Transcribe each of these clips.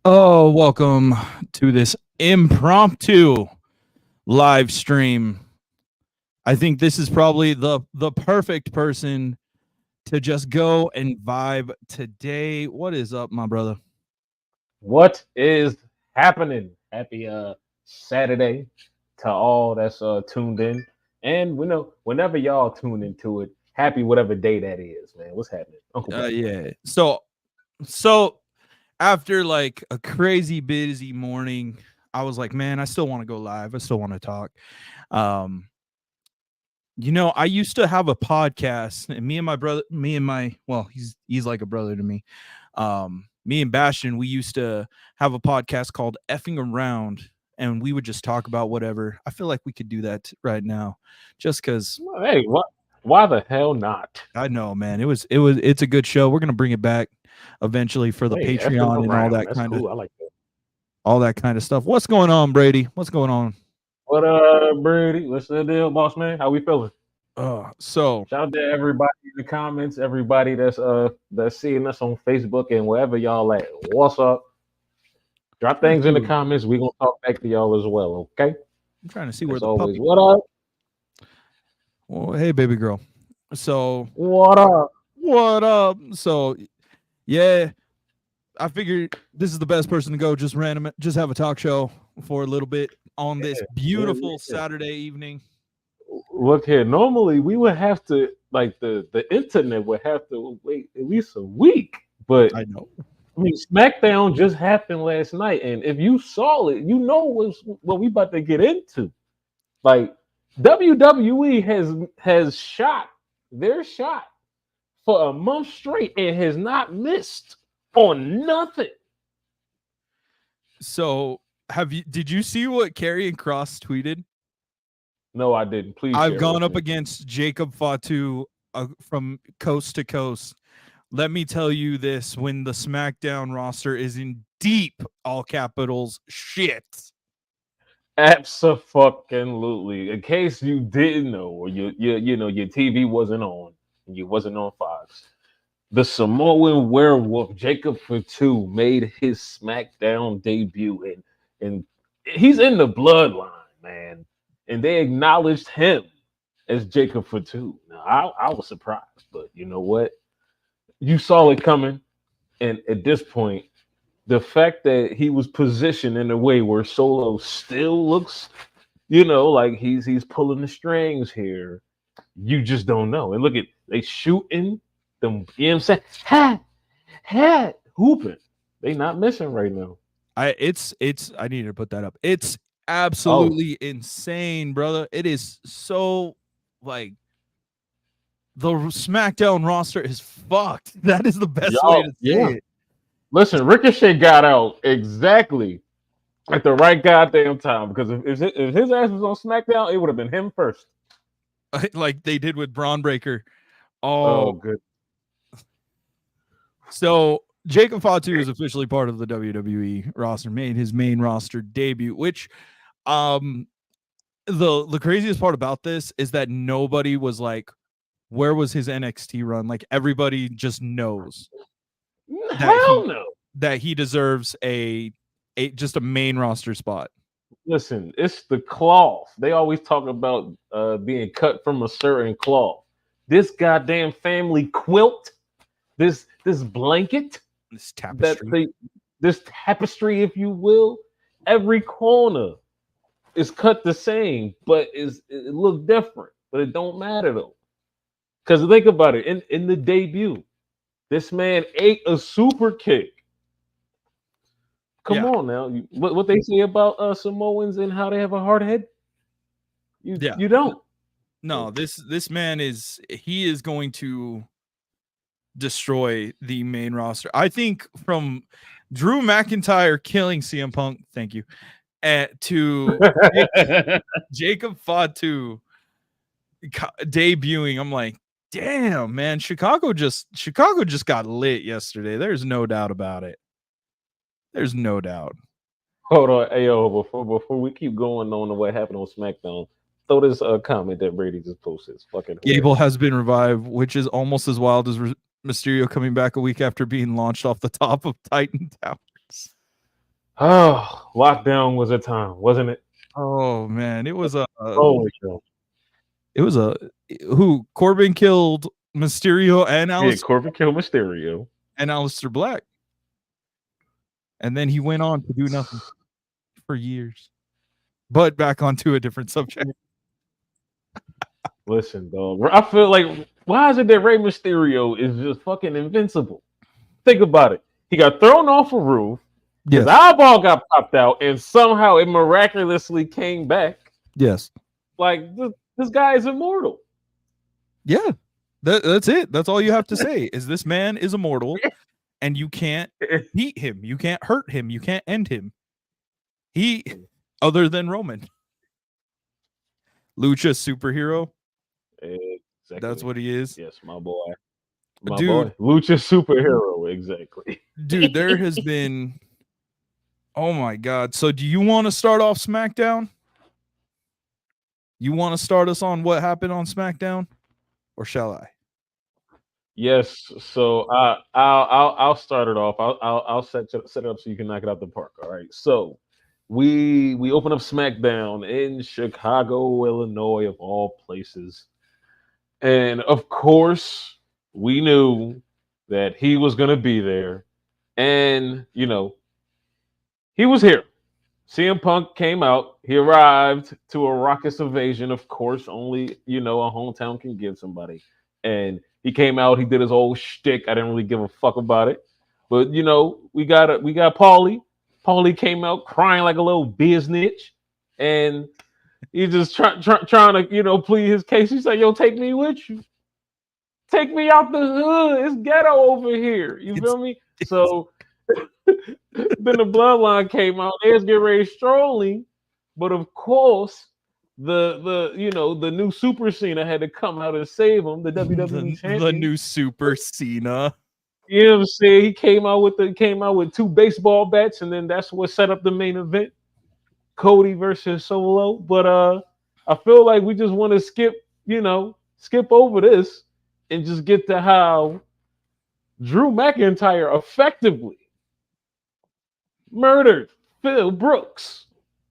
Oh, welcome to this impromptu live stream. I think this is probably the perfect person to just go and vibe today. What is up, my brother? What is happening? Happy Saturday to all that's tuned in. And we know whenever y'all tune into it, happy whatever day that is, man. What's happening? Uncle Black. Yeah. So after like a crazy busy morning, I was like, man, I still want to go live. I still want to talk. Um, I used to have a podcast, and he's like a brother to me. Me and Bastion, we used to have a podcast called Effing Around, and we would just talk about whatever. I feel like we could do that right now, just because Hey, what? Why the hell not? I know, man. It's a good show. We're gonna bring it back eventually for the Hey, effing Patreon and around. That's cool. I like that. all that kind of stuff. What's going on, Brady? What's going on? What Brady? What's the deal, boss man? How we feeling? So Shout out to everybody in the comments, everybody that's seeing us on Facebook and wherever y'all at. What's up? Drop things in the comments. We're gonna talk back to y'all as well, okay? I'm trying to see where As the always, puppy. what up? Well, hey, baby girl. So What up? what up? So yeah, I figured this is the best person to go. Just have a talk show for a little bit on this beautiful Saturday evening. Look here. Normally, we would have to the internet would have to wait at least a week, but I know. I mean, SmackDown just happened last night, and if you saw it, you know what we about to get into. Like WWE has shot their shot for a month straight and has not missed on nothing. So did you see what Karrion Kross tweeted? No, I didn't. Please. I've gone up against Jacob Fatu from coast to coast. Let me tell you this: when the SmackDown roster is in deep, all capitals, shit. Absolutely. In case you didn't know, or your TV wasn't on, and you wasn't on Fox, the Samoan werewolf Jacob Fatu made his SmackDown debut, and he's in the bloodline, man. And they acknowledged him as Jacob Fatu. Now I was surprised, but you know what? You saw it coming, and at this point, the fact that he was positioned in a way where Solo still looks, like he's pulling the strings here, you just don't know. And look at they shooting them, you know what I'm saying? Hat hooping. They not missing right now. I need to put that up. It's absolutely insane, brother. It is so like the SmackDown roster is fucked. That is the best way to say it. Listen, Ricochet got out exactly at the right goddamn time because if his ass was on SmackDown, it would have been him first. Like they did with Braun Breaker. Oh, good. So Jacob Fatu is officially part of the WWE roster, made his main roster debut, which the craziest part about this is that nobody was like, where was his NXT run? Like everybody just knows that he deserves just a main roster spot. Listen, it's the cloth. They always talk about being cut from a certain cloth. This goddamn family quilt, this blanket, this tapestry, if you will, every corner is cut the same, but it look different. But it don't matter though, because think about it. In the debut, this man ate a super kick. Come on now, what they say about Samoans and how they have a hard head? You don't. No, this man is going to destroy the main roster. I think from Drew McIntyre killing CM Punk, thank you, to Jacob Fatu debuting, I'm like, damn, man, Chicago just got lit yesterday. There's no doubt about it. There's no doubt. Hold on, Ayo, before we keep going on to what happened on SmackDown, throw this comment that Brady just posted. It's fucking hilarious. Gable has been revived, which is almost as wild as Mysterio coming back a week after being launched off the top of Titan Towers. Oh, lockdown was a time, wasn't it? Oh man, Holy cow. it was a who Corbin killed Mysterio Yeah, Corbin killed Mysterio. and Aleister Black, and then he went on to do nothing for years. But back onto a different subject. Listen, dog. I feel like why is it that Rey Mysterio is just fucking invincible? Think about it. He got thrown off a roof. His Yes, eyeball got popped out, and somehow it miraculously came back. yes, Like this guy is immortal. yeah. That's it. That's all you have to say. Is this man is immortal, and you can't beat him. You can't hurt him. You can't end him. He, other than Roman, Lucha superhero. Exactly. That's what he is. Yes, my boy. My Dude, boy. Lucha superhero, exactly. dude, there has been. Oh my God. So, do you want to start off SmackDown? You want to start us on what happened on SmackDown, or shall I? Yes, so I'll start it off. I'll set it up so you can knock it out the park. All right. So we open up SmackDown in Chicago, Illinois, of all places, and of course we knew that he was going to be there, and he was here. CM Punk came out. He arrived to a raucous invasion. Of course, only a hometown can give somebody. And he came out. He did his old shtick. I didn't really give a fuck about it. But we got Paulie. Paulie came out crying like a little biznitch, and he just trying to plead his case. He said, "Yo, take me with you. Take me out the hood. It's ghetto over here." You feel me? So then the bloodline came out. They was getting ready strolling, but of course, the new Super Cena had to come out and save him. The WWE champion, the new Super Cena. You know what I'm saying? He came out with two baseball bats, and then that's what set up the main event: Cody versus Solo. But I feel like we just want to skip over this and just get to how Drew McIntyre effectively murdered Phil Brooks.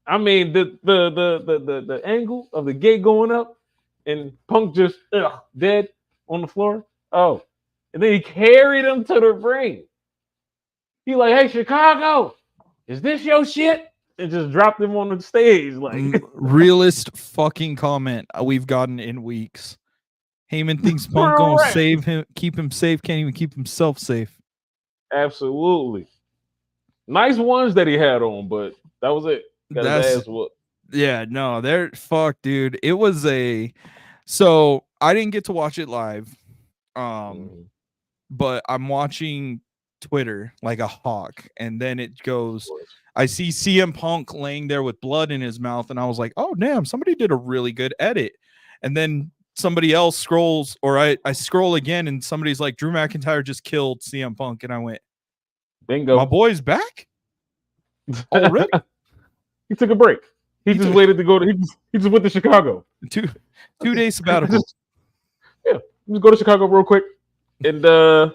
I mean, the angle of the gate going up and Punk just dead on the floor. Oh, and then he carried him to the ring. He like, "Hey, Chicago, is this your shit?" And just dropped him on the stage. Like, realest fucking comment we've gotten in weeks. Heyman thinks Punk gonna save him, keep him safe, can't even keep himself safe. Absolutely. Nice ones that he had on, but that was it. Yeah, no, they're fuck, dude. It was so I didn't get to watch it live. But I'm watching Twitter like a hawk, and then it goes, I see CM Punk laying there with blood in his mouth, and I was like, oh damn, somebody did a really good edit. And then somebody else scrolls, or I scroll again, and somebody's like, Drew McIntyre just killed CM Punk, and I went, bingo, my boy's back already. He took a break. He just waited to go to. He just went to Chicago. 2 days sabbatical. Just go to Chicago real quick, and we're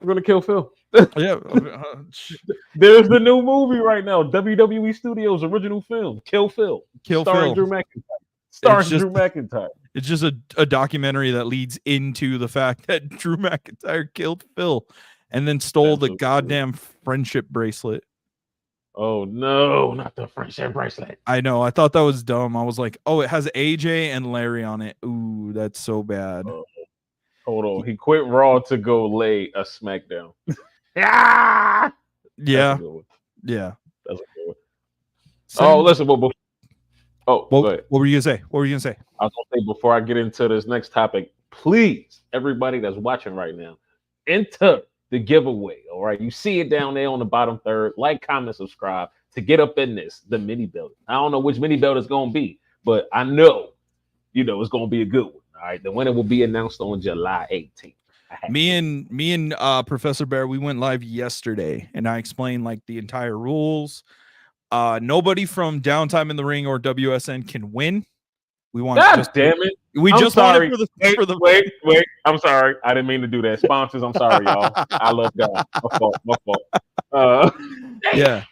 gonna kill Phil. Yeah, there's the new movie right now. WWE Studios original film, Kill Phil, starring Drew McIntyre. It's just a documentary that leads into the fact that Drew McIntyre killed Phil, and then stole the goddamn friendship bracelet. Oh no, not the friendship bracelet. I know. I thought that was dumb. I was like, oh, it has AJ and Larry on it. Ooh, that's so bad. Hold on. He quit Raw to go lay a SmackDown. Yeah. Yeah. That's a good one. Oh, listen. Go ahead. What were you gonna say? I was gonna say, before I get into this next topic, please, everybody that's watching right now, enter the giveaway. All right, you see it down there on the bottom third. Like, comment, subscribe to get up in the mini belt. I don't know which mini belt it's gonna be, but I know, it's gonna be a good one. All right, the winner will be announced on July 18th. Me and Professor Bear, we went live yesterday, and I explained like the entire rules. Nobody from Downtime in the Ring or WSN can win. We want damn it. We I'm just sorry. want it for the wait. I'm sorry. I didn't mean to do that. Sponsors, I'm sorry, y'all. I love God. My fault. Yeah.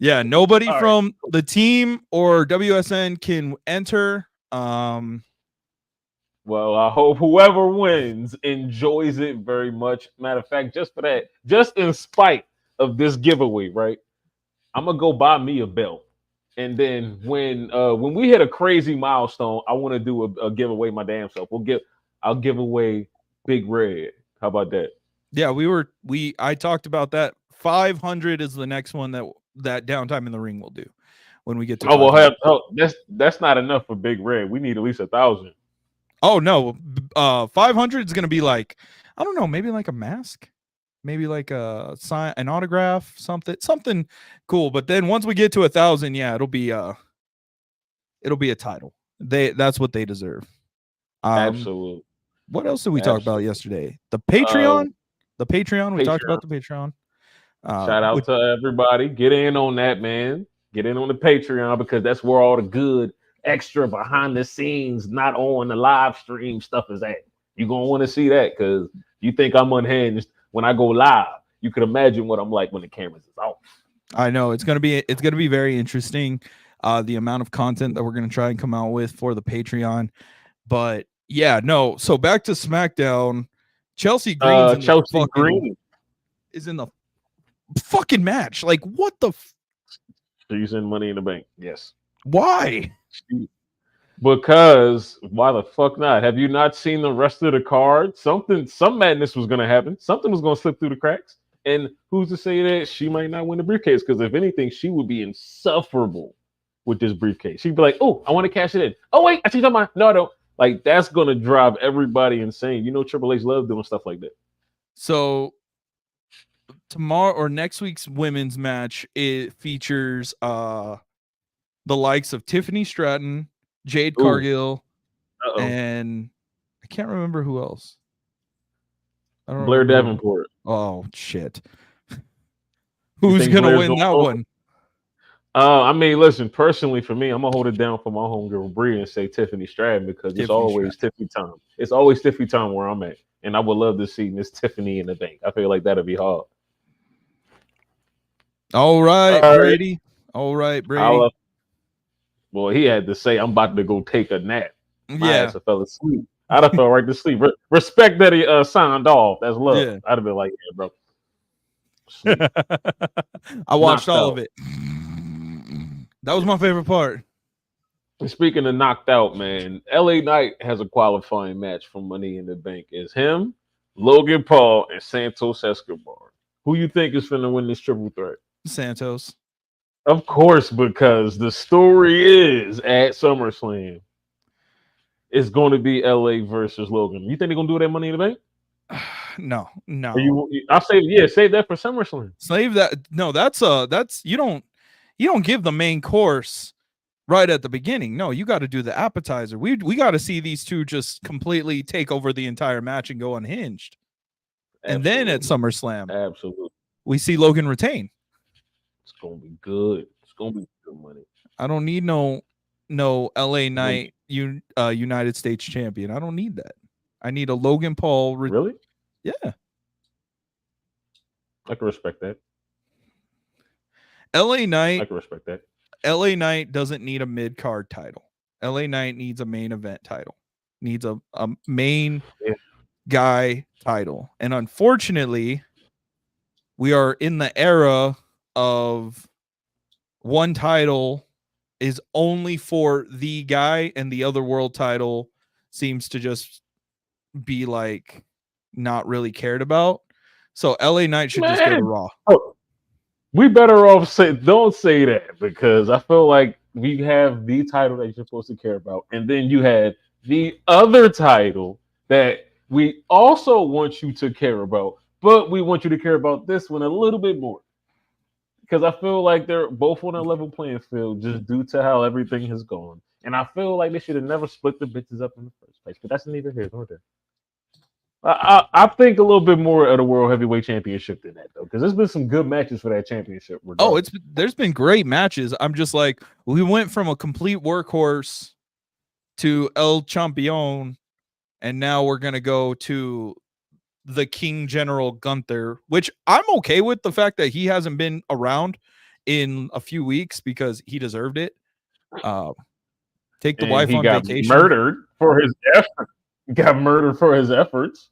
Yeah, nobody All right. from the team or WSN can enter. Well, I hope whoever wins enjoys it very much. Matter of fact, just for that, just in spite of this giveaway, right? I'm gonna go buy me a belt. And then when we hit a crazy milestone, I want to do a giveaway my damn self. I'll give away Big Red. How about that? Yeah, I talked about that. 500 is the next one that downtime in the ring will do when we get to Oh well, 500. that's not enough for Big Red. We need at least 1,000. Oh no, 500 is gonna be like, I don't know, maybe like a mask, maybe like a sign, an autograph, something cool. But then once we get to 1,000, yeah, it'll be a title. That's what they deserve. Um, Absolutely, what else did we talk about absolutely. yesterday? Uh, The Patreon. We talked Patreon. about the Patreon. Shout out Which to everybody. Get in on that, man. Get in on the Patreon because that's where all the good, extra behind the scenes, not on the live stream stuff is at. You're gonna want to see that because you think I'm unhinged when I go live. You can imagine what I'm like when the cameras is off. I know it's gonna be very interesting. The amount of content that we're gonna try and come out with for the Patreon. But yeah, no. So back to SmackDown. Chelsea Green's in the Chelsea fucking Green. is in the fucking match. Like what the She's in Money in the Bank. Yes. why? Because why the fuck not? Have you not seen the rest of the card? Some madness was gonna happen. Something was gonna slip through the cracks. And who's to say that she might not win the briefcase? Because if anything, she would be insufferable with this briefcase. She'd be like, "Oh, I want to cash it in. Oh wait, I changed my mind. No, I don't." Like that's gonna drive everybody insane. You know, Triple H loves doing stuff like that. So tomorrow or next week's women's match, it features the likes of Tiffany Stratton, Jade Ooh, Cargill, uh-oh. and I can't remember who else. I don't Blair remember. Davenport. Oh shit. You Who's think gonna Blair's win gonna that go? one? I mean, listen, personally for me, I'm gonna hold it down for my homegirl Bree and say Tiffany Stratton because it's Tiffany always Stratton. Tiffany time. It's always Tiffany time where I'm at, and I would love to see Miss Tiffany in the bank. I feel like that'd be hard. All right, All right, Brady. All right, I'll. Brady. Well, he had to say, "I'm about to go take a nap." My Yeah. ass fell asleep. I'd have fell right to sleep. Respect that he signed off. That's love. Yeah. I'd have been like, "Yeah, bro, sleep, I watched knocked all of out." it. That was Yeah. my favorite part. And speaking of knocked out, man, LA Knight has a qualifying match for Money in the Bank. It's him, Logan Paul, and Santos Escobar. Who you think is finna win this triple threat? Santos. Of course, because the story is at SummerSlam, it's going to be LA versus Logan. You think they're gonna do that Money in the Bank? No, Or no. I'll save that for SummerSlam. Save that. No, that's you don't give the main course right at the beginning. No, you got to do the appetizer. We got to see these two just completely take over the entire match and go unhinged. And then at Absolutely, SummerSlam, absolutely. we see Logan retain. It's gonna be good. It's gonna be good money. I don't need no LA It's gonna be Knight United States champion. I don't need that. I need a Logan Paul. really. Yeah. I can respect that. LA I Knight can respect that. LA Knight doesn't need a mid card title. LA Knight needs a main event title. Needs a main Yeah. guy title. And unfortunately, we are in the era of one title is only for the guy and the other world title seems to just be like not really cared about. So LA Knight should just go to Man, Raw. oh, we better off say don't say that because I feel like we have the title that you're supposed to care about, and then you had the other title that we also want you to care about, but we want you to care about this one a little bit more because I feel like they're both on a level playing field just due to how everything has gone. And I feel like they should have never split the bitches up in the first place, but that's neither here nor there. I think a little bit more of the World Heavyweight Championship than that, though, because there's been some good matches for that championship. Oh, Regardless. there's been great matches. I'm just like, we went from a complete workhorse to El Champion, and now we're gonna go to the King General Gunther, which I'm okay with the fact that he hasn't been around in a few weeks because he deserved it. Take the And wife he on got vacation. murdered for his effort. Got murdered for his efforts.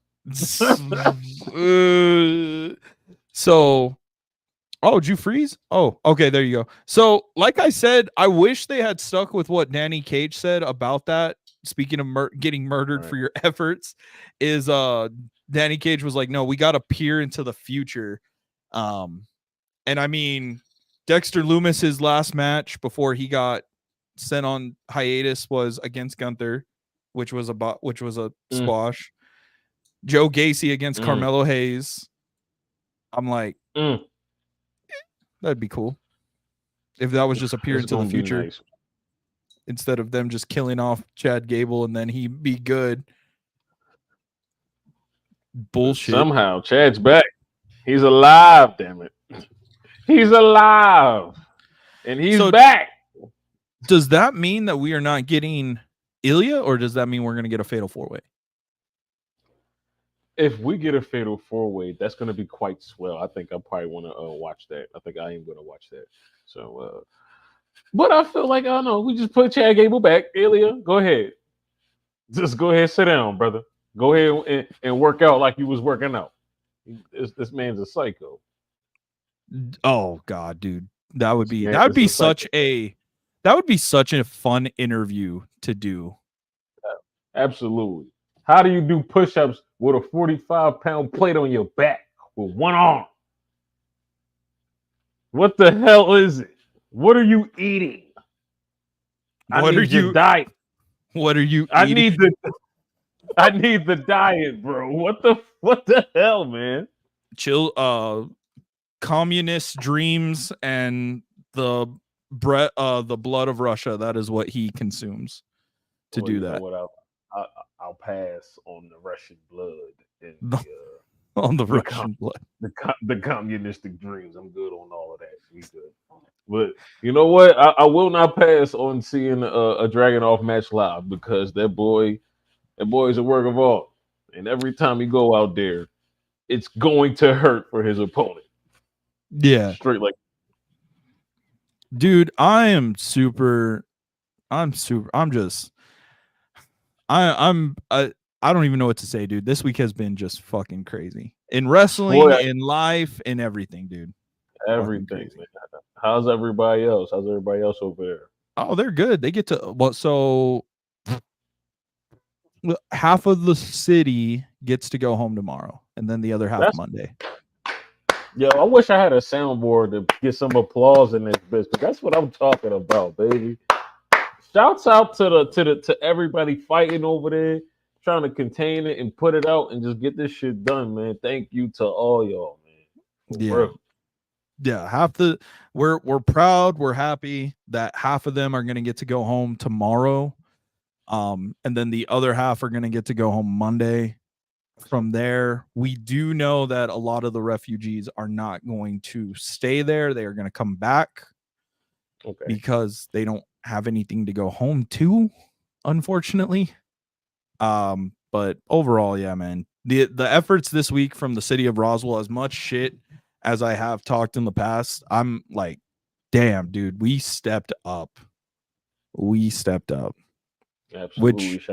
So, oh, did you freeze? Oh, okay, there you go. So, like I said, I wish they had stuck with what Danny Cage said about that. Speaking of getting murdered for your efforts, is Danny Cage was like, no, we got to peer into the future. And I mean, Dexter Loomis's last match before he got sent on hiatus was against Gunther, which was a squash. Joe Gacy against Carmelo Hayes. I'm like, that'd be cool if that was just a peer into the future nice. instead of them just killing off Chad Gable and then he be good. Bullshit. Somehow Chad's back. He's alive. Damn it, he's alive, and he's back. Does that mean that we are not getting Ilya, or does that mean we're going to get a fatal 4-way? If we get a fatal 4-way, that's going to be quite swell. I think I probably want to watch that. I think I am going to watch that. So, but I feel like, I don't know, we just put Chad Gable back. Ilya, go ahead. Just go ahead, sit down, brother. Go ahead and work out like you was working out. This man's a psycho. Oh God, dude, that would be such a fun interview to do. Absolutely. How do you do push-ups with a 45-pound plate on your back with one arm? What the hell is it? What are you eating? What are you diet? What are you eating? I need the diet, bro. What the hell, man? Chill. Communist dreams and the blood of Russia. That is what he consumes to do that. I'll pass on the Russian blood and on the Russian blood. The communistic dreams. I'm good on all of that. We good. But you know what? I will not pass on seeing a Dragunov match live because that boy is a work of art. And every time he go out there, it's going to hurt for his opponent. Yeah. Straight like, dude, I'm I don't even know what to say, dude. This week has been just fucking crazy. In wrestling, in life, in everything, dude. Everything, man. How's everybody else? How's everybody else over there? Oh, they're good. They get to so half of the city gets to go home tomorrow, and then the other half Monday. Yo, I wish I had a soundboard to get some applause in this bitch, but that's what I'm talking about, baby. Shouts out to everybody fighting over there, trying to contain it and put it out and just get this shit done, man. Thank you to all y'all, man. Yeah, we're proud, we're happy that half of them are gonna get to go home tomorrow. And then the other half are gonna get to go home Monday. From there, we do know that a lot of the refugees are not going to stay there. They are going to come back because they don't have anything to go home to, unfortunately. But overall, yeah, man, the efforts this week from the city of Roswell, as much shit as I have talked in the past, I'm like, damn, dude, we stepped up. Absolutely. Which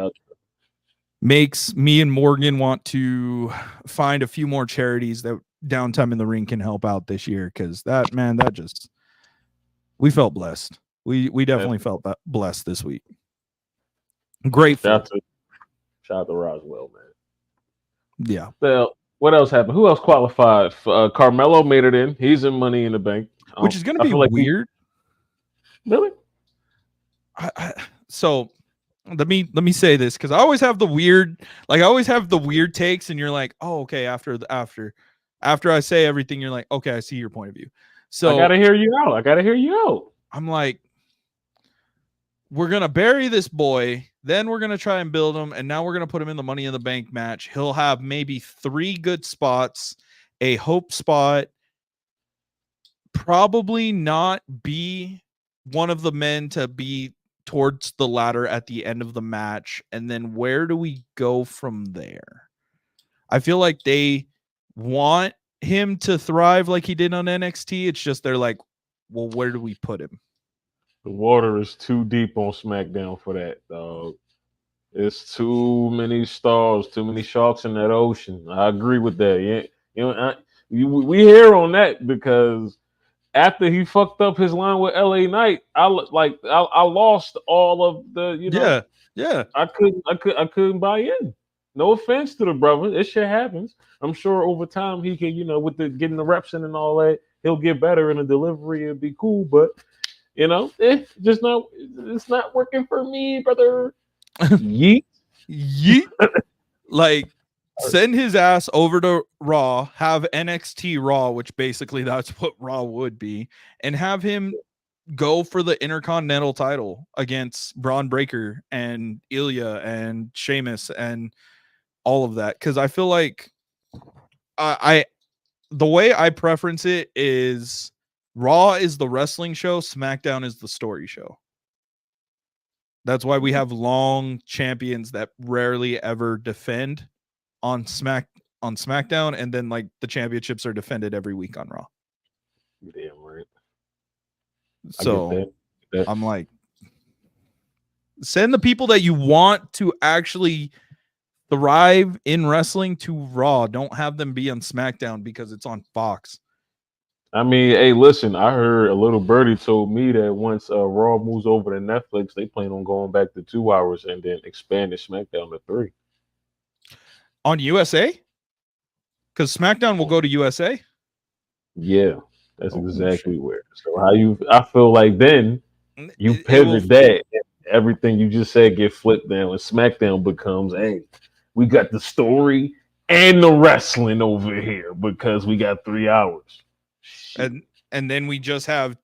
makes me and Morgan want to find a few more charities that Downtime in the Ring can help out this year, because we felt blessed. We definitely felt blessed this week. Grateful. Shout out to Roswell, man. Yeah. Well, what else happened? Who else qualified? Carmelo made it in. He's in Money in the Bank, which is going to be weird. Really? So let me say this, because I always have the weird takes, and you're like, oh, okay, after I say everything, you're like, okay, I see your point of view. So I gotta hear you out. I'm like, we're gonna bury this boy, then we're gonna try and build him, and now we're gonna put him in the Money in the Bank match. He'll have maybe 3 good spots, a hope spot, probably not be one of the men to be towards the ladder at the end of the match. And then where do we go from there? I feel like they want him to thrive like he did on NXT. It's just they're like, well, where do we put him? The water is too deep on SmackDown for that, dog. It's too many stars, too many sharks in that ocean. I agree with that. Yeah, we here on that because after he fucked up his line with LA Knight, I lost all of the Yeah, yeah. I couldn't buy in. No offense to the brother, this shit happens. I'm sure over time he can with the getting the reps in and all that, he'll get better in the delivery. It'll be cool, but it's not working for me, brother. Yeet. Yeet. Like, send his ass over to Raw, have NXT Raw, which basically that's what Raw would be, and have him go for the Intercontinental title against Braun Breaker and Ilya and Sheamus and all of that. Because I feel like I the way I preference it is Raw is the wrestling show, SmackDown is the story show. That's why we have long champions that rarely ever defend on SmackDown, and then like the championships are defended every week on Raw. You damn right. So I'm like, send the people that you want to actually thrive in wrestling to Raw. Don't have them be on SmackDown because it's on Fox. I mean, hey, listen, I heard a little birdie told me that once Raw moves over to Netflix, they plan on going back to 2 hours and then expanding SmackDown to 3. On USA? Because SmackDown will go to USA? Yeah, that's exactly where. So I feel like then you pivot that, and everything you just said get flipped down, and SmackDown becomes, hey, we got the story and the wrestling over here because we got 3 hours. And then we just have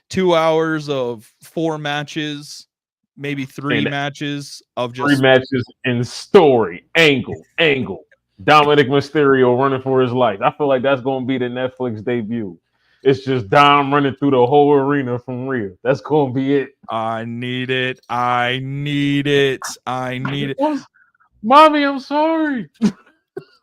2 hours of 4 matches, maybe 3 matches of just 3 matches in story, angle. Dominic Mysterio running for his life. I feel like that's going to be the Netflix debut. It's just Dom running through the whole arena from Rhea. That's going to be it. I need it. Mommy, I'm sorry.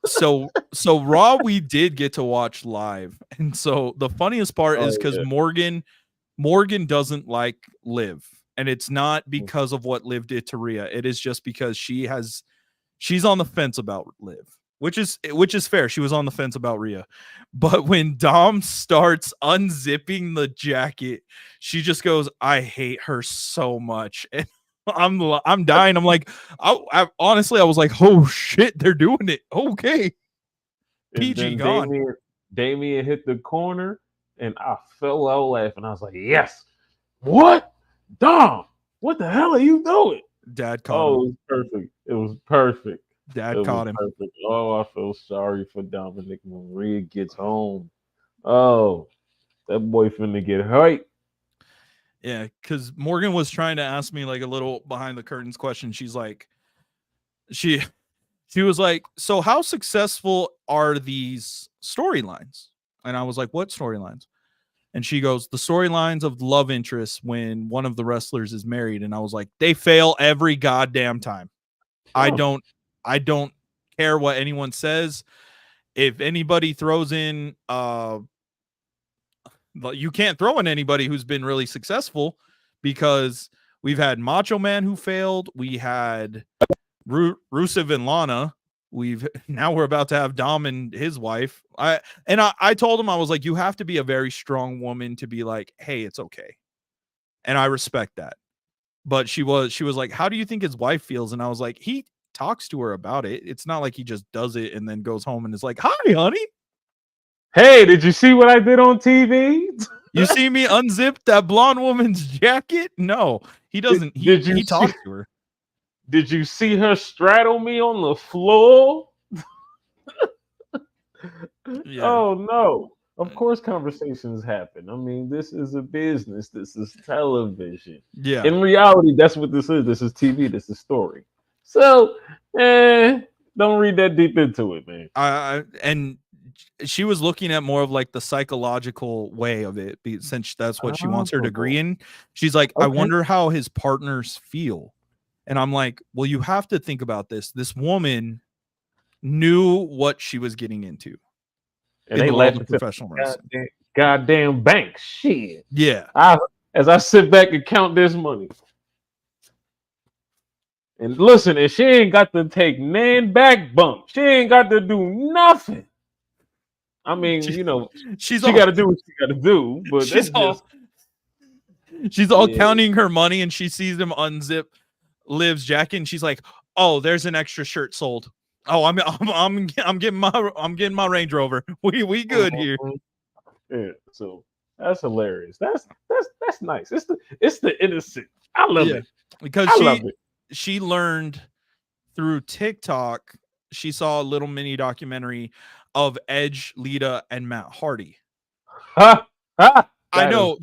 So Raw we did get to watch live, and so the funniest part is because Morgan doesn't like Liv, and it's not because of what Liv did to Rhea. It is just because she's on the fence about Liv, which is fair. She was on the fence about Rhea, but when Dom starts unzipping the jacket, she just goes, "I hate her so much." And I'm dying. I'm like, I honestly, I was like, oh shit, they're doing it. Okay. PG gone. Damien hit the corner and I fell out laughing. I was like, yes. What? Dom, what the hell are you doing? Dad caught him. It was perfect. Dad caught him. Perfect. Oh, I feel sorry for Dominic when Rhea gets home. Oh, that boy finna get hurt. Yeah, because Morgan was trying to ask me like a little behind the curtains question. She's like, she was like, so how successful are these storylines? And I was like, what storylines? And she goes, the storylines of love interest when one of the wrestlers is married. And I was like, they fail every goddamn time. I don't care what anyone says. If anybody throws in you can't throw in anybody who's been really successful, because we've had Macho Man who failed. We had Rusev and Lana. Now we're about to have Dom and his wife. I told him, I was like, you have to be a very strong woman to be like, hey, it's okay. And I respect that. But she was like, how do you think his wife feels? And I was like, he talks to her about it. It's not like he just does it and then goes home and is like, hi, honey. Hey, did you see what I did on TV? You see me unzip that blonde woman's jacket? No, he doesn't. He talks to her. Did you see her straddle me on the floor? Yeah. Oh no. Of course conversations happen. I mean, this is a business. This is television. Yeah. In reality, that's what this is. This is TV. This is story. So, don't read that deep into it, man. And she was looking at more of like the psychological way of it, since that's what she wants her degree in. She's like, I wonder how his partners feel. And I'm like, well, you have to think about this. This woman knew what she was getting into. And they left professional wrestling. goddamn bank. Shit. Yeah. As I sit back and count this money. And listen, and she ain't got to take nan back bump. She ain't got to do nothing. I mean, She, you know, she's she all got to do what she got to do, but she's that's all just she's all yeah, counting her money and she sees him unzip Liv's jacket and she's like, "Oh, there's an extra shirt sold. Oh, I'm getting my Range Rover. We good here." mhm, yeah. So that's hilarious. That's nice. It's the innocent. I love Yeah. it. Because I love it. she learned through TikTok, she saw a little mini documentary of Edge, Lita, and Matt Hardy. Ha, ha, I that is know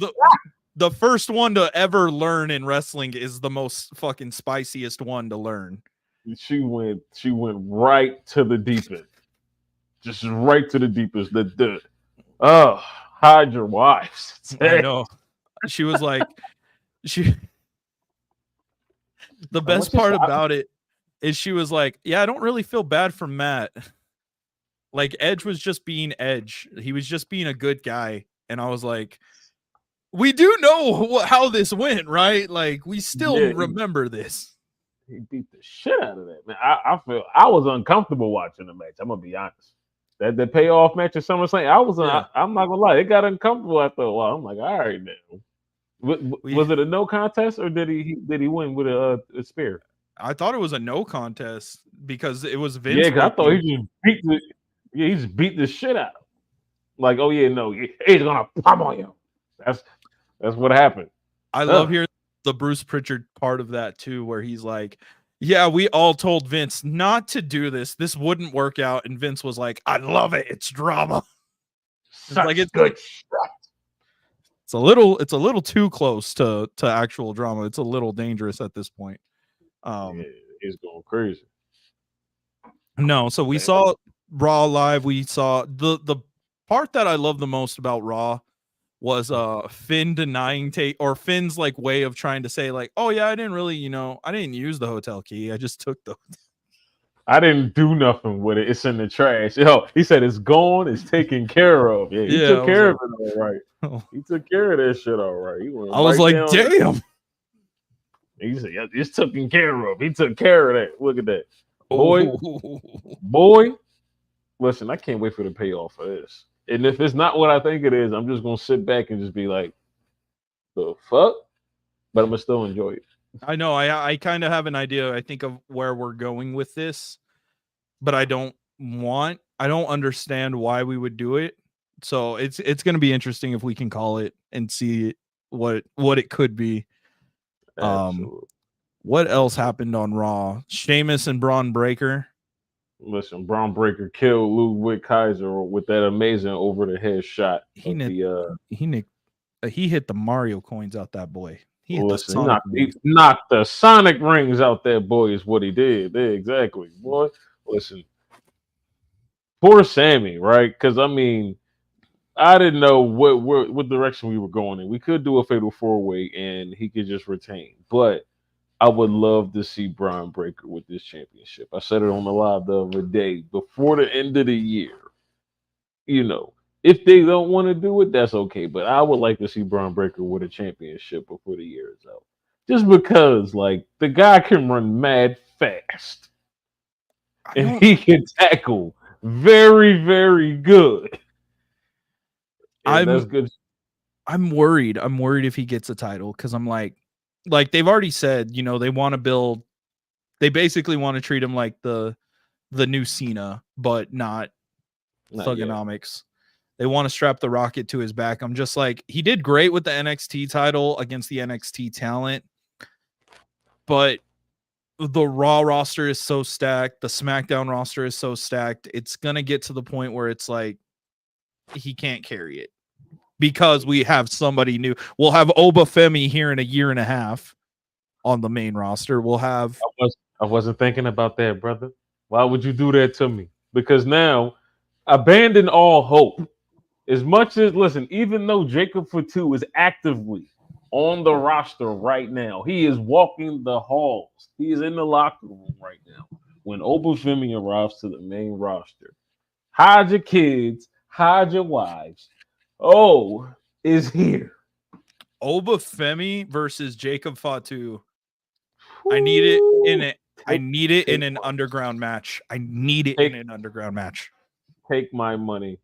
the first one to ever learn in wrestling is the most fucking spiciest one to learn. she went right to the deep end. Just right to the deepest. The oh, hide your wives. I know. She was like, she the best What's your part shot? about it is she was like, "Yeah, I don't really feel bad for Matt. Like Edge was just being Edge. He was just being a good guy." And I was like, "We do know how this went, right? Like we still Yeah, remember this." he beat the shit out of that man. I feel I was uncomfortable watching the match. I'm gonna be honest. That the payoff match at SummerSlam, Yeah. I'm not gonna lie, it got uncomfortable after a while. I'm like, all right now. We Was it a no contest or did he win with a spear? I thought it was a no contest because it was Vince Yeah, because I thought booking. he just beat the shit out of him. Like, oh yeah, no, he's gonna pummel you. That's that's what happened. I love Ugh. hearing the Bruce Pritchard part of that too, where he's like, "Yeah, we all told Vince not to do this. This wouldn't work out." And Vince was like, "I love it. It's drama." It's like Such good shit. it's a little too close to actual drama. It's a little dangerous at this point. Yeah, Um, it's going crazy. no, so we Man. saw Raw live. We saw the part that I love the most about Raw was Finn denying take or Finn's like way of trying to say like, "Oh yeah, I didn't really, I didn't use the hotel key. I just took the." I didn't do nothing with it. It's in the trash. Yo, he said it's gone. It's taken care of. Yeah, he Yeah, I took was care like, of it all right. oh. He took care of that shit all right. He went I was right like, down. "Damn." He said, yeah, it's taken care of. He took care of that. Look at that. Boy, Oh, boy, listen, I can't wait for the payoff for this. And if it's not what I think it is, I'm just gonna sit back and just be like, the fuck? But I'm gonna still enjoy it. I know. I kind of have an idea. I think of where we're going with this, but I don't understand why we would do it. So it's going to be interesting if we can call it and see what it could be. Um, Absolutely. what else Absolutely. happened on Raw? Sheamus and Braun Breaker. Listen, Braun Breaker killed Ludwig Kaiser with that amazing over the head shot He of nicked, the he nicked, he hit the Mario coins out that boy. He hit the listen, Sonic he rings. knocked the Sonic rings out there, boy, is what he did. Yeah, exactly. Boy, listen. Poor Sammy, right? Because I mean, I didn't know what direction we were going in. We could do a fatal four way and he could just retain. But I would love to see Braun Breaker with this championship. I said it on the live the other day. Before the end of the year, you know, if they don't want to do it, that's okay. But I would like to see Braun Breaker with a championship before the year is out. Just because, like, the guy can run mad fast I and don't. he can tackle very, very good. And I'm that's good. I'm worried. I'm worried if he gets a title because I'm like they've already said, they want to build. They basically want to treat him like the new Cena, but not Not yet. thugonomics. They want to strap the rocket to his back. I'm just like, he did great with the NXT title against the NXT talent, but the Raw roster is so stacked. The SmackDown roster is so stacked. It's gonna get to the point where it's like he can't carry it because we have somebody new. We'll have Obafemi here in a year and a half on the main roster. We'll have I wasn't thinking about that, brother. Why would you do that to me? Because now, abandon all hope. As much as listen, even though Jacob Fatu is actively on the roster right now, he is walking the halls. He is in the locker room right now. When Obafemi arrives to the main roster, hide your kids, hide your wives. Oh, is here. Obafemi versus Jacob Fatu. I need it in Woo. it. I need it in Take an underground match. I need it in take an underground match. take my money.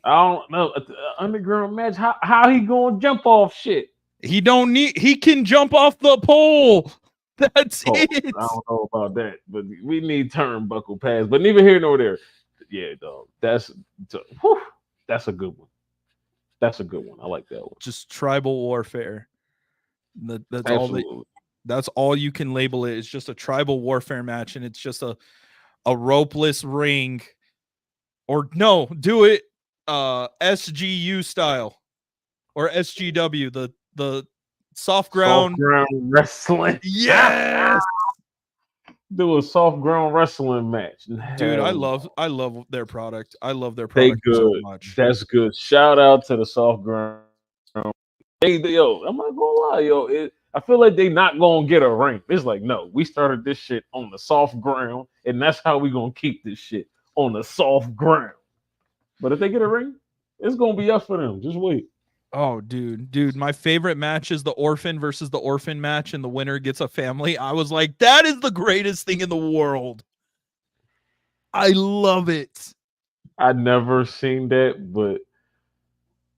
I don't know. Underground match. How he gonna jump off shit? He don't need. He can jump off the pole. That's Oh, it. I don't know about that, but we need turnbuckle pass. But neither here nor there. Yeah, dog. Whew, that's a good one. That's a good one. I like that one. Just tribal warfare. That's all that. Absolutely. That's all you can label it. It's just a tribal warfare match, and it's just a ropeless ring. Or no, do it SGU style or SGW, the soft Soft ground. ground wrestling. Yes, Do a soft ground wrestling match. dude, I Hell love no. I love their product. I love their They product so good. much. That's good. Shout out to the soft ground. Yo, I'm not gonna lie, yo. I feel like they not gonna get a ring. It's like, no, we started this shit on the soft ground, and that's how we gonna keep this shit on the soft ground. But if they get a ring, it's gonna be up for them. Just wait. Oh, dude, my favorite match is the orphan versus the orphan match, and the winner gets a family. I was like, that is the greatest thing in the world. I love it. I never seen that, but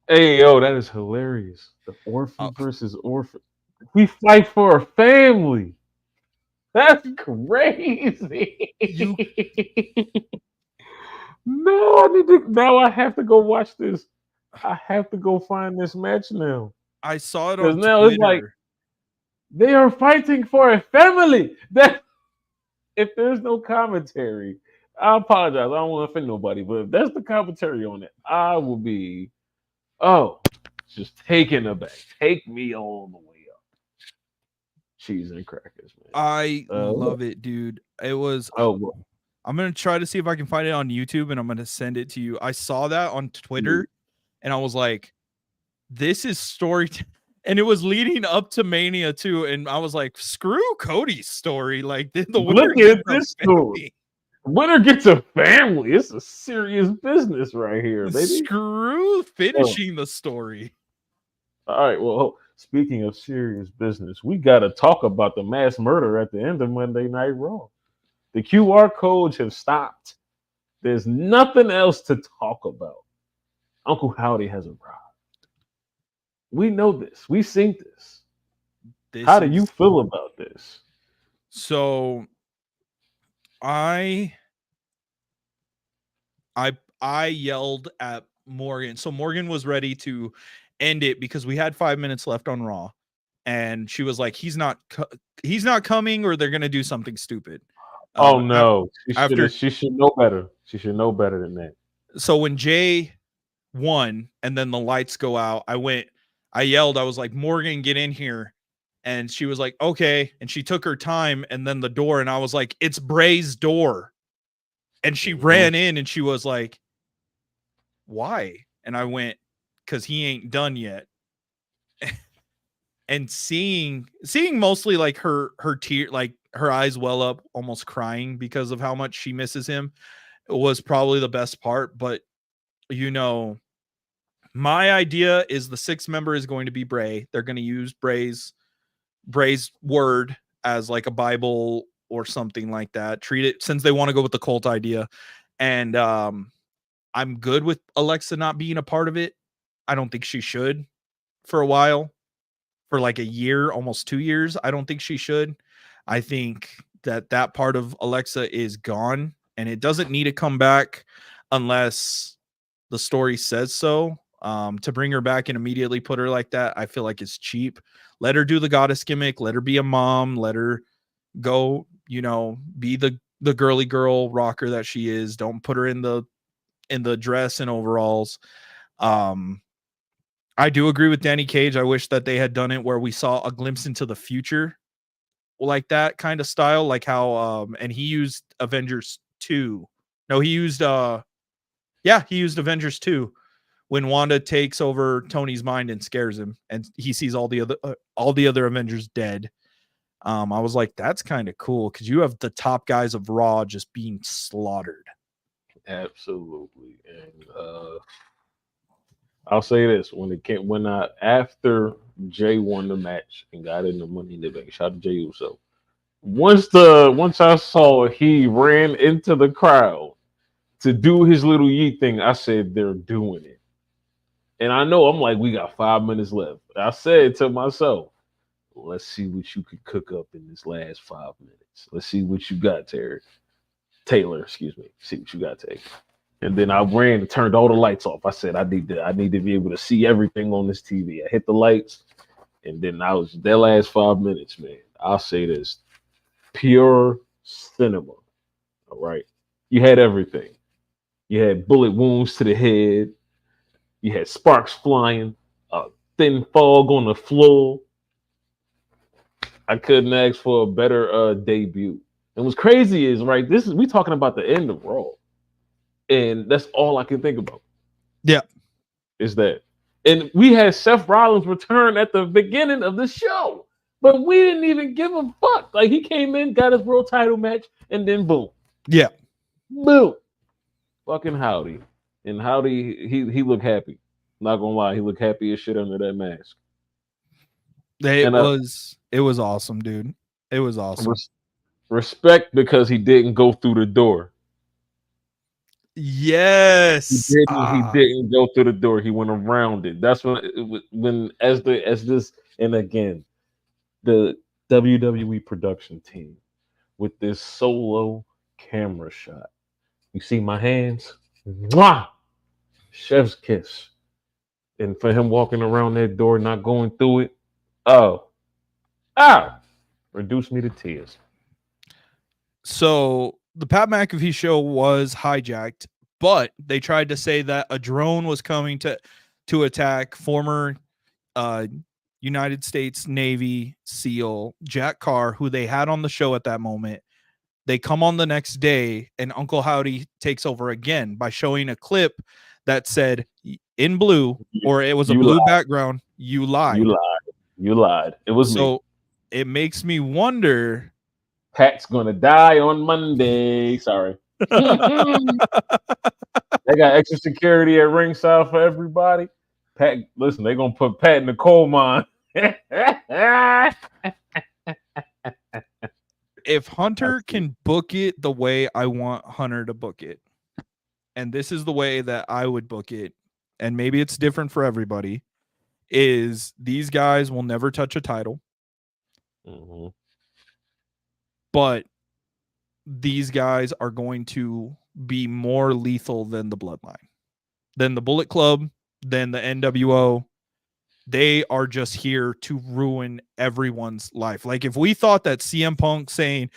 hey, yo, that is hilarious. The Uh, orphan versus orphan. We fight for a family. That's crazy. you, No, I need to. Now I have to go watch this. I have to go find this match now I saw it because on now it's like Twitter. they are fighting for a family. That if there's no commentary, I apologize. I don't want to offend nobody, but if that's the commentary on it, I will be just taken aback. Take me all the way up. Cheese and crackers, man. I What? love it, dude. It was. Oh, I'm gonna try to see if I can find it on YouTube, and I'm gonna send it to you. I saw that on well, Twitter, and I was like, "This is story," and it was leading up to Mania too. And I was like, "Screw Cody's story! Like the winner look gets at a this story. family. Winner gets a family. It's a serious business right here, baby. Screw Oh, finishing the story." all right. Well, speaking of serious business, we got to talk about the mass murder at the end of Monday Night Raw. The QR codes have stopped. There's nothing else to talk about. Uncle Howdy has arrived. We know this. We've seen this. This How do you is feel about this? so. I I yelled at Morgan. So Morgan was ready to end it because we had 5 minutes left on Raw, and she was like, he's not coming, or they're gonna do something stupid." Oh Um, no, she should after have. She should know better. She should know better than that. so when Jay won, and then the lights go out, I yelled, I was like, "Morgan, get in here," and she was like, "Okay," and she took her time, and then the door, and I was like, "It's Bray's door," and she Mhm. ran in, and she was like, "Why?" And I went, "Cause he ain't done yet." And seeing mostly like her tear, like her eyes well up, almost crying because of how much she misses him, was probably the best part. But you know, my idea is the sixth member is going to be Bray. They're going to use Bray's word as like a Bible or something like that. Treat it, since they want to go with the cult idea. And I'm good with Alexa not being a part of it. I don't think she should for a while, for like a year, almost 2 years. I don't think she should. I think that part of Alexa is gone, and it doesn't need to come back unless the story says so. To bring her back and immediately put her like that, I feel like it's cheap. Let her do the goddess gimmick. Let her be a mom. Let her go, be the girly girl rocker that she is. Don't put her in the dress and overalls. Um, I do agree with Danny Cage. I wish that they had done it where we saw a glimpse into the future, like that kind of style, like how and he used Avengers 2. No, he used Avengers 2 when Wanda takes over Tony's mind and scares him, and he sees all the other Avengers dead. I was like, that's kind of cool because you have the top guys of Raw just being slaughtered. Absolutely. And I'll say this: when I after Jay won the match and got in the Money in the Bank, shout out to Jay Uso. Once I saw he ran into the crowd to do his little yeet thing, I said they're doing it. And I know I'm like, we got 5 minutes left. I said to myself, let's see what you could cook up in this last 5 minutes. Let's see what you got, Taylor, excuse me. See what you got, Taylor. And then I ran and turned all the lights off. I said, I need to be able to see everything on this TV. I hit the lights, and then I was that last 5 minutes, man. I'll say this: pure cinema. All right, you had everything. You had bullet wounds to the head. You had sparks flying. A thin fog on the floor. I couldn't ask for a better debut. And what's crazy is right. This is we talking about the end of Raw, and that's all I can think about. Yeah. Is that, and we had Seth Rollins return at the beginning of the show, but we didn't even give a fuck. Like he came in, got his world title match, and then boom, Yeah. boom, fucking Howdy, and Howdy he looked happy. Not gonna lie, he looked happy as shit under that mask. It And was awesome, dude. It was awesome. Respect because he didn't go through the door. Yes. He didn't go through the door. He went around it. That's when as this, and again, the WWE production team with this solo camera shot. You see my hands? Mwah! Chef's kiss. And for him walking around that door, not going through it, oh, reduced me to tears. So the Pat McAfee show was hijacked, but they tried to say that a drone was coming to attack former United States Navy SEAL Jack Carr, who they had on the show at that moment. They come on the next day, and Uncle Howdy takes over again by showing a clip that said in blue, or it was a blue background, you lied. You lied. You lied. It was me. So it makes me wonder. Pat's gonna die on Monday. Sorry. They got extra security at ringside for everybody. Pat, listen, they're gonna put Pat in the coal mine. If Hunter can book it the way I want Hunter to book it, and this is the way that I would book it, and maybe it's different for everybody, is these guys will never touch a title. Mm-hmm. But these guys are going to be more lethal than the Bloodline, than the Bullet Club, than the NWO. They are just here to ruin everyone's life. Like if we thought that CM Punk saying,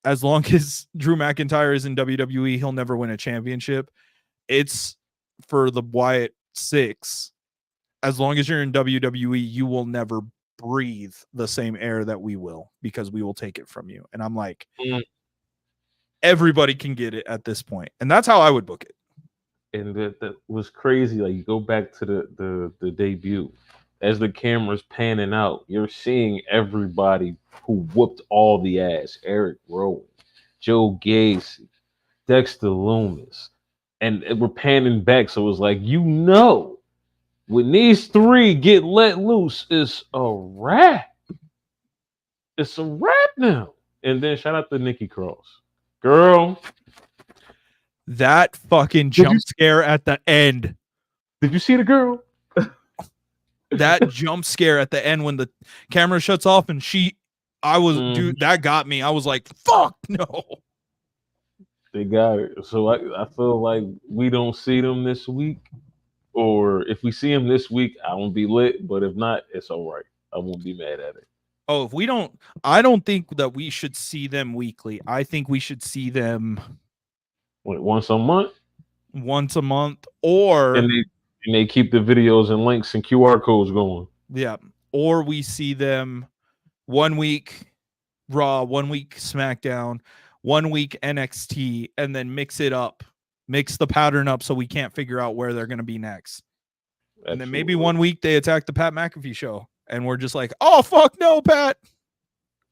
as long as Drew McIntyre is in WWE, he'll never win a championship. It's for the Wyatt 6. As long as you're in WWE, you will never breathe the same air that we will, because we will take it from you. And I'm like, everybody can get it at this point. And that's how I would book it. And that was crazy. Like you go back to the debut. As the camera's panning out, you're seeing everybody who whooped all the ass. Eric Rowan, Joe Gacy, Dexter Loomis. And we're panning back. So it was like, when these three get let loose, it's a wrap. It's a wrap now. And then shout out to Nikki Cross. Girl. That fucking jump scare at the end. Did you see the girl? That jump scare at the end when the camera shuts off and dude, that got me. I was like, fuck no. They got it. So I feel like we don't see them this week. Or if we see them this week, I won't be lit. But if not, it's all right. I won't be mad at it. Oh, if we don't, I don't think that we should see them weekly. I think we should see them once a month? Once a month, or and they keep the videos and links and QR codes going. Yeah. Or we see them 1 week Raw, 1 week SmackDown, 1 week NXT, and then mix the pattern up so we can't figure out where they're going to be next. Absolutely. And then maybe 1 week they attack the Pat McAfee show and we're just like, oh, fuck no, Pat.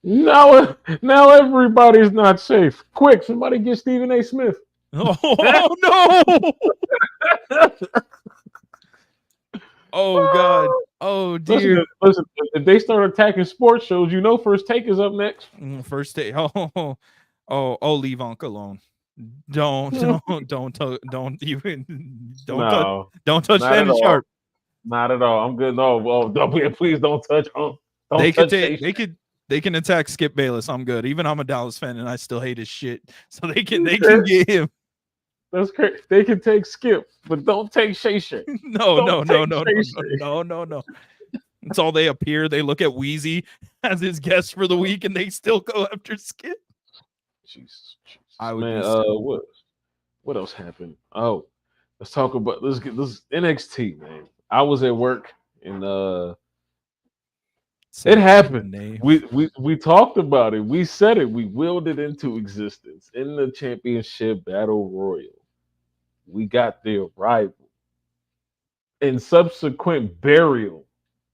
Now everybody's not safe. Quick, somebody get Stephen A. Smith. Oh no. Oh God. Oh dear. Listen. If they start attacking sports shows, you know, First Take is up next. First day. Leave Unc alone. Don't don't even No, don't touch not at Shannon all. Sharp. Not at all. I'm good. No, well, please don't touch. Don't They could touch take Shay. they can attack Skip Bayless. I'm good. Even I'm a Dallas fan and I still hate his shit. So they can Okay, get him. that's crazy. They can take Skip, but don't take Shay Shay. No, Don't no, take no, no, Shay no, no, Shay. no, no, no. It's all they appear. They look at Wheezy as his guest for the week and they still go after Skip. Jesus, I would man. be so What else happened? Oh, let's talk about let's get this NXT, man. I was at work and it happened. Sunday. We talked about it. We said it. We willed it into existence in the championship battle royal. We got the arrival and subsequent burial,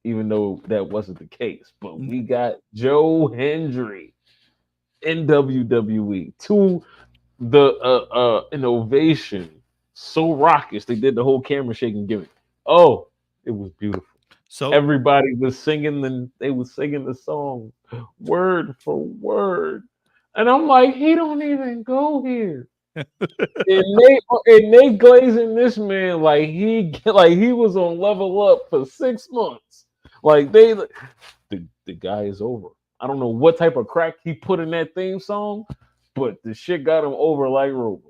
even though that wasn't the case. But we got Joe Hendry in WWE to the an ovation so raucous they did the whole camera shaking gimmick. Oh, it was beautiful. So Everybody was singing they was singing the song word for word. And I'm like, he don't even go here. And they glazing this man like he was on level up for 6 months. Like the guy is over. I don't know what type of crack he put in that theme song, but the shit got him over like Rover.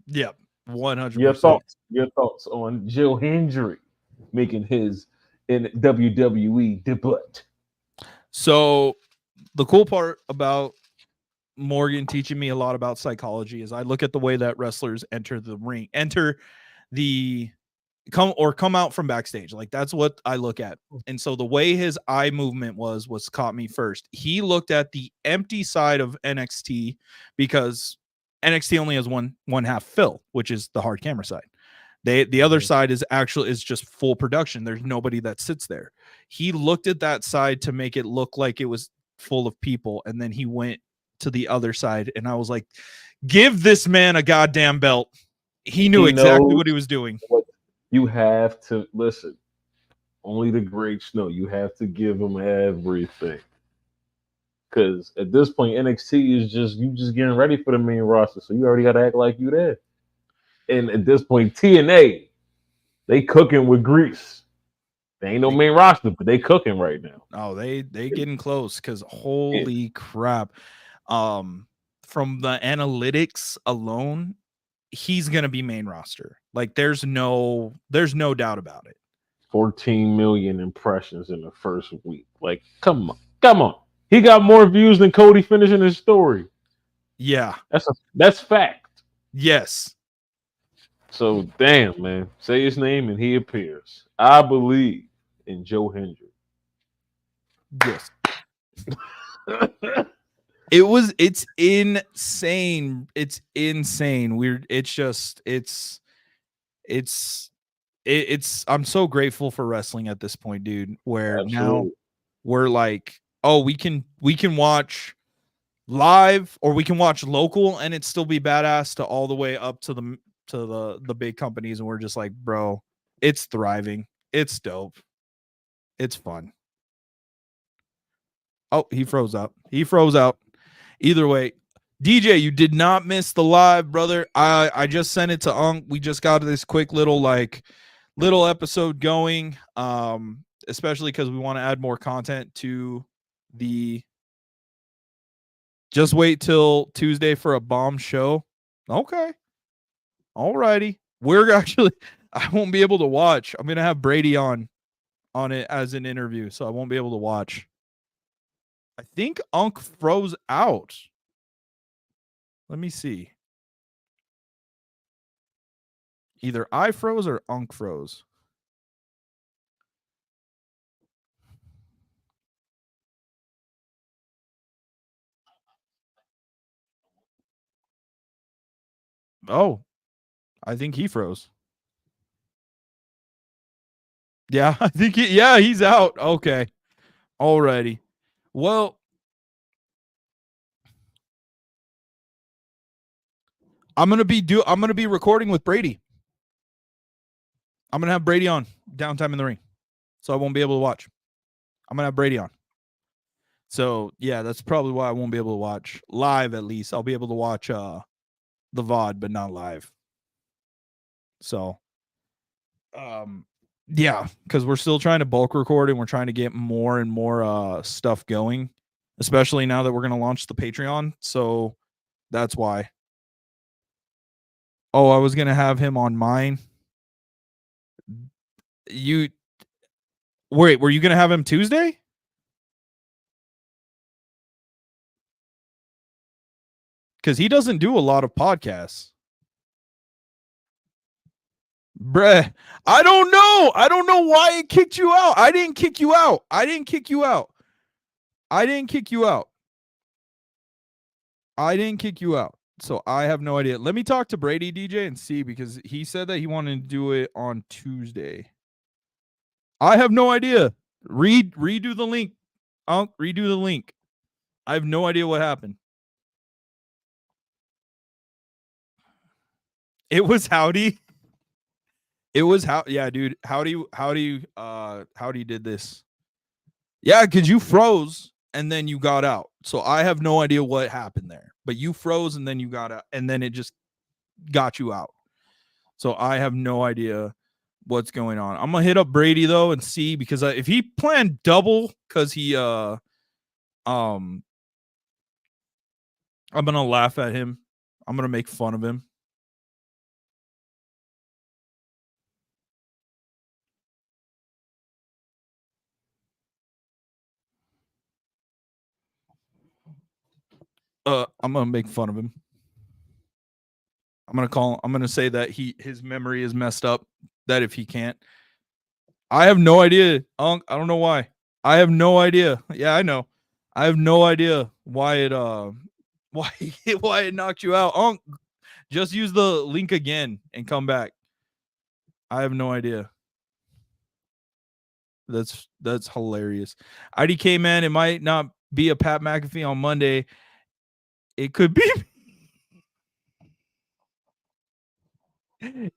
yeah, Your 100%. thoughts on Joe Hendry making his in WWE debut. So the cool part about Morgan teaching me a lot about psychology is I look at the way that wrestlers enter the come out from backstage. Like that's what I look at. And so the way his eye movement was caught me first. He looked at the empty side of NXT because NXT only has one half fill, which is the hard camera side. The other side is just full production. There's nobody that sits there. He looked at that side to make it look like it was full of people, and then he went to the other side, and I was like, give this man a goddamn belt. He knew He exactly knows what he was doing. what you have to listen. Only the greats know. You have to give him everything. Because at this point, NXT is just getting ready for the main roster, so you already got to act like you there. And at this point, TNA, they cooking with grease. They ain't no main roster, but they cooking right now. Oh, they getting close because holy crap. From the analytics alone, he's gonna be main roster. Like there's no doubt about it. 14 million impressions in the first week. Like, come on. He got more views than Cody finishing his story. Yeah. That's fact. Yes. So damn, man. Say his name and he appears. I believe in Joe Hendry. Yes. It's insane. It's insane. I'm so grateful for wrestling at this point, dude, where Absolutely. now we're like, oh, we can watch live or we can watch local and it still be badass to all the way up to the big companies, and we're just like, bro, it's thriving. It's dope. It's fun. Oh, he froze out. Either way, DJ, you did not miss the live, brother. I just sent it to Unc. We just got this quick little episode going. Especially because we want to add more content to the just wait till Tuesday for a bomb show. Okay. Alrighty. We're actually I won't be able to watch. I'm gonna have Brady on it as an interview, so I won't be able to watch. I think Unc froze out. Let me see. Either I froze or Unc froze. Oh, I think he froze. Yeah, I think he's out. Okay. Alrighty. Well, I'm gonna be recording with Brady. I'm gonna have Brady on downtime in the ring. so I won't be able to watch. I'm gonna have Brady on. So yeah, that's probably why I won't be able to watch live. At least I'll be able to watch the VOD, but not live. So yeah, because we're still trying to bulk record and we're trying to get more and more stuff going, especially now that we're gonna launch the Patreon. So that's why. Oh, I was gonna have him on mine. You wait, were you gonna have him Tuesday? Because he doesn't do a lot of podcasts. Bruh, I don't know. I don't know why it kicked you out. I didn't kick you out. I didn't kick you out. I didn't kick you out. I didn't kick you out. So I have no idea. Let me talk to Brady DJ and see, because he said that he wanted to do it on Tuesday. I have no idea. Redo the link. Redo the link. I have no idea what happened. It was Howdy. It was yeah, dude. Howdy did this. Yeah, because you froze and then you got out. So I have no idea what happened there. But you froze and then you got out, and then it just got you out. So I have no idea what's going on. I'm gonna hit up Brady though and see, because if he planned double, because he I'm gonna laugh at him. I'm gonna make fun of him. I'm gonna make fun of him. I'm gonna say that his memory is messed up. That if he can't, I have no idea. I don't know why. I have no idea. Yeah, I know. I have no idea why it why why it knocked you out. Just use the link again and come back. I have no idea. That's hilarious. IDK, man, it might not be a Pat McAfee on Monday. It could be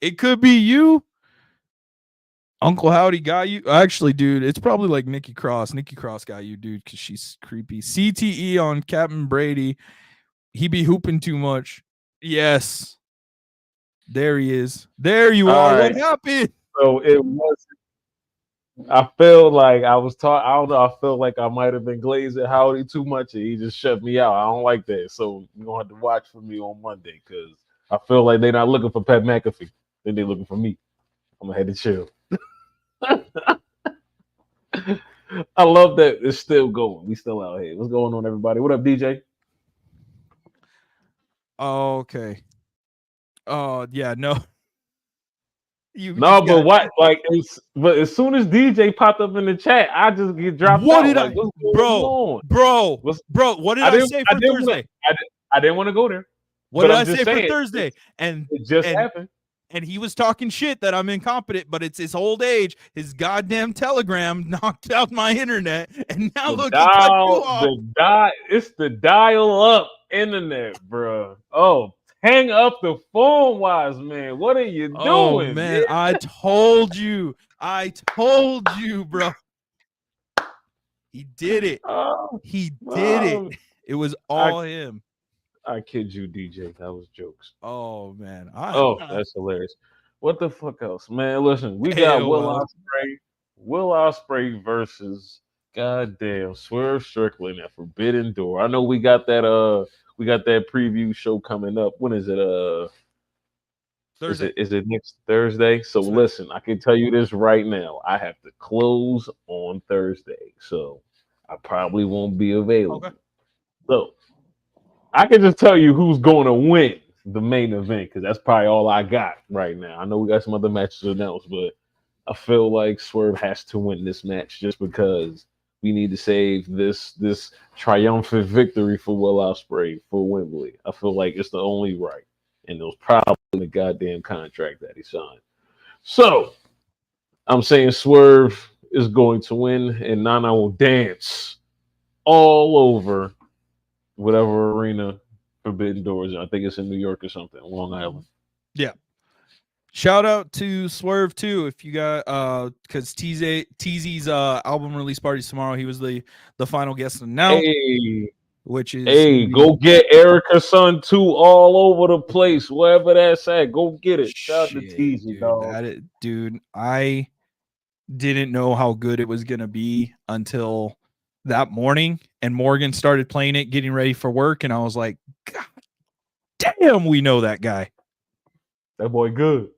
it could be you. Uncle Howdy got you. Actually, dude, it's probably like Nikki Cross. Nikki Cross got you, dude, because she's creepy. CTE on Captain Brady. He be hooping too much. Yes. There he is. There you All are. right. What happened? So it was. I feel like I was taught. I don't know. I feel like I might have been glazing Howdy too much, and he just shut me out. I don't like that. So you're gonna have to watch for me on Monday, because I feel like they're not looking for Pat McAfee. Then they're looking for me. I'm gonna have to chill. I love that it's still going. We still out here. What's going on, everybody? What up, DJ? Oh, okay. Oh, yeah, no. You No, just but got what? Like, but as soon as DJ popped up in the chat, I just get dropped What out. did Like, I what's going bro, on? bro, What's bro, what did I I didn't say I for didn't want Thursday? I didn't want to go there. What But did I'm I just say for saying Thursday? it just And happened. and he was talking shit that I'm incompetent, but it's his old age. His goddamn telegram knocked out my internet, and now look, he cut you off. It's the dial up internet, bro. Oh, hang up the phone, wise man. What are you Oh doing, man, man? I told you. I told you, bro. He did it. Oh, He did it. um, It was I all him. I kid you, DJ. That was jokes. Oh man. Oh, that's hilarious. What the fuck else, man? Listen, we got AOL. Will Ospreay versus goddamn Swerve Strickland at Forbidden Door. I know we got that preview show coming up. When is it? Thursday. Is it next Thursday? So listen, I can tell you this right now. I have to close on Thursday, so I probably won't be available. Okay. So I can just tell you who's going to win the main event, because that's probably all I got right now. I know we got some other matches announced, but I feel like Swerve has to win this match just because we need to save this triumphant victory for Will Ospreay for Wembley. I feel like it's the only right, and it was probably the goddamn contract that he signed. So I'm saying Swerve is going to win, and Nana will dance all over whatever arena Forbidden Doors. I think it's in New York or something, Long Island. Yeah. Shout out to Swerve too. If you got because TZ's album release party's tomorrow. He was the final guest announced, Hey, which is gonna hey, be go get Erica Son 2 all over the place, wherever that's at. Go get it. Shout out to shit, TZ, dog. dude. I didn't know how good it was gonna be until that morning, and Morgan started playing it, getting ready for work, and I was like, God damn, we know that guy. That boy good.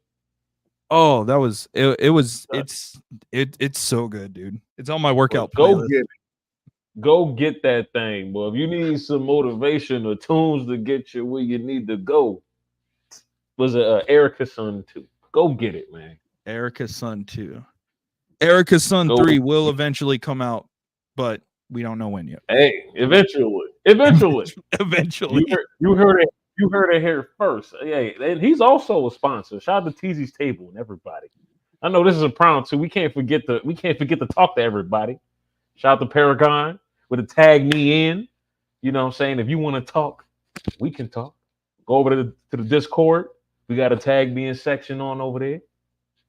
Oh, that was it. Uh, It's so good, dude. It's on my Well, workout go playlist. get it. Go get that thing, boy. If you need some motivation or tunes to get you where you need to go, was it Erica Son 2? Go get it, man. Erica's Son 2. Erica's Son Go. 3 will eventually come out, but we don't know when yet. Hey, eventually. You Eventually. heard, you heard it. You heard it here first. Hey, and he's also a sponsor. Shout out to TZ's Table and everybody. I know this is a proud too. We can't forget to talk to everybody. Shout out to Paragon with a tag me in. You know what I'm saying? If you want to talk, we can talk. Go over to the Discord. We got a tag me in section on over there.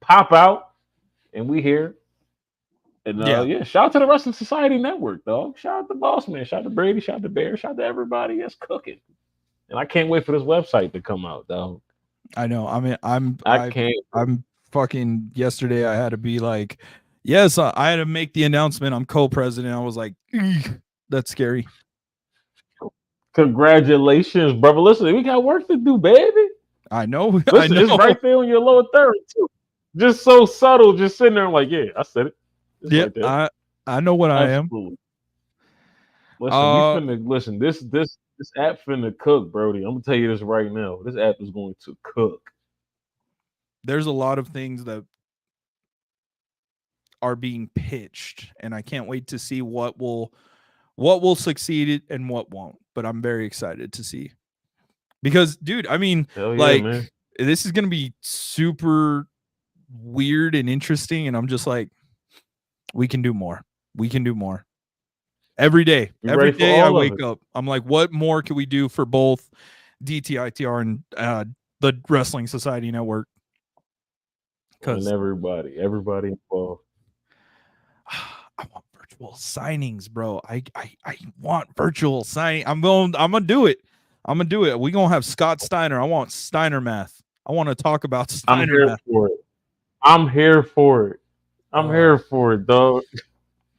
Pop out, and we here. And Yeah, yeah, shout out to the Wrestling Society Network, dog. Shout out to Boss Man. Shout out to Brady. Shout out to Bear. Shout out to everybody that's cooking. And I can't wait for this website to come out, dog. I know. I mean, I can't. I'm fucking yesterday I had to be like, yes, I had to make the announcement I'm co-president. I was like, that's scary. Congratulations, brother. Listen, we got work to do, baby. I know. Listen, I know. it's right there on your lower third, too. Just so subtle, just sitting there like, yeah, I said it. It's Yeah, right there. I know what I am. Absolutely. Listen, we finna listen. This app finna cook, Brody. I'm gonna tell you this right now. This app is going to cook. There's a lot of things that are being pitched, and I can't wait to see what will succeed and what won't. But I'm very excited to see because, dude, I mean, Hell yeah, like, man. this is gonna be super weird and interesting, and I'm just like, we can do more. We can do more. Every day. You Every ready for day I all of wake it? up, I'm like, what more can we do for both DTITR and the Wrestling Society Network? And Because everybody involved. I want virtual signings, bro. I want virtual signing. I'm gonna do it. I'm gonna do it. We gonna have Scott Steiner. I want Steiner math. I want to talk about I'm Steiner here math. for it. I'm here for it. I'm here for it, dog.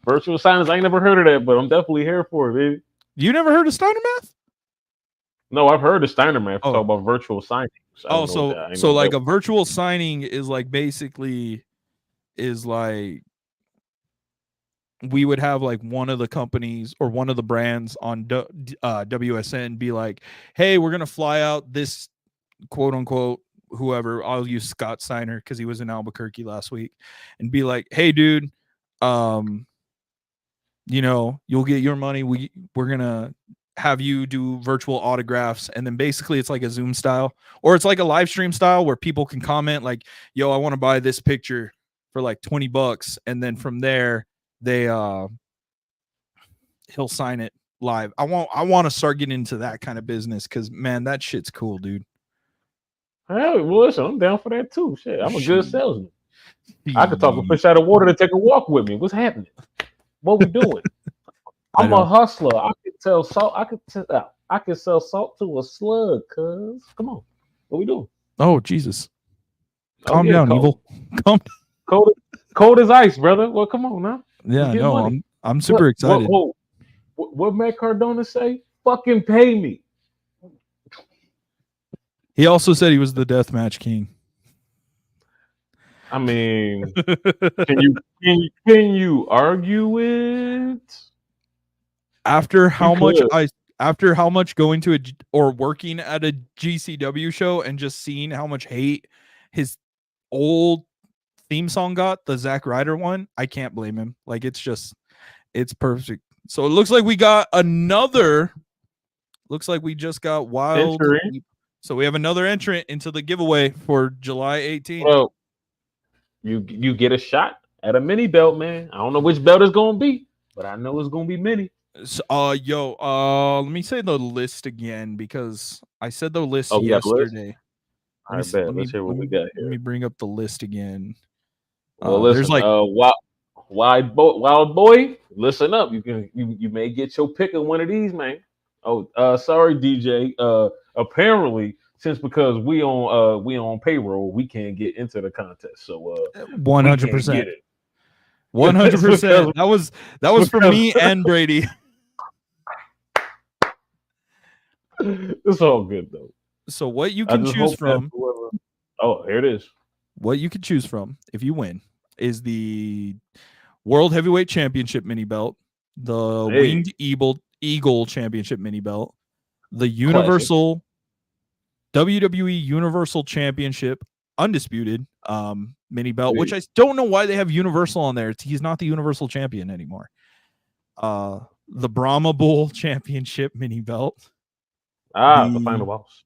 Virtual signings, I ain't never heard of that, but I'm definitely here for it, baby. You never heard of Steiner math? No, I've heard of Steiner man talk Oh, about virtual signings. I oh, don't know what so that. I ain't know so what that like a was. virtual signing is like basically is like we would have like one of the companies or one of the brands on WSN be like, hey, we're gonna fly out this quote unquote whoever. I'll use Scott Steiner because he was in Albuquerque last week, and be like, hey, dude, um, you'll get your money. We're gonna have you do virtual autographs, and then basically it's like a Zoom style or it's like a live stream style where people can comment like, yo, I want to buy this picture for like $20, and then from there they he'll sign it live. I want to start getting into that kind of business because man, that shit's cool, dude. Hey, well, listen, I'm down for that too. Shit, I'm a good Shit. salesman. I could talk a fish out of water to take a walk with me. What's happening? What we doing? I'm a hustler. I could sell salt. I could sell salt to a slug. Cuz, come on, what we doing? Oh Jesus! Oh Calm yeah, down, evil. Calm. cold as ice, brother. Well, come on now. Let's Yeah, get no, money. I'm super excited. What Matt Cardona say? Fucking pay me. He also said he was the deathmatch king. I mean, can you argue it? After how much going to or working at a GCW show and just seeing how much hate his old theme song got, the Zack Ryder one, I can't blame him. Like it's perfect. So it looks like we got we just got Wild. Entering. So we have another entrant into the giveaway for July 18th. Well, you get a shot at a mini belt, man. I don't know which belt it's gonna be, but I know it's gonna be mini. So, let me say the list again because I said the list Oh, we got the list? yesterday. All right, bet. Let's hear what we got let here. me bring up the list again. Well, There's listen, like wild boy, listen up. You may get your pick of one of these, man. Oh, sorry, DJ. Apparently, since because we on payroll, we can't get into the contest, so we can't 100%. get it. It's 100%. That was for because me and Brady. it's all good though. So what you I can just choose hope that from, whoever. Oh, here it is. what you can choose from if you win is the World Heavyweight Championship mini belt, the Hey, Winged Eagle Championship mini belt, the classic. Universal WWE Universal Championship undisputed mini belt, which Hey. I don't know why they have Universal on there. He's not the Universal Champion anymore. The Brahma Bull Championship mini belt, The final the boss.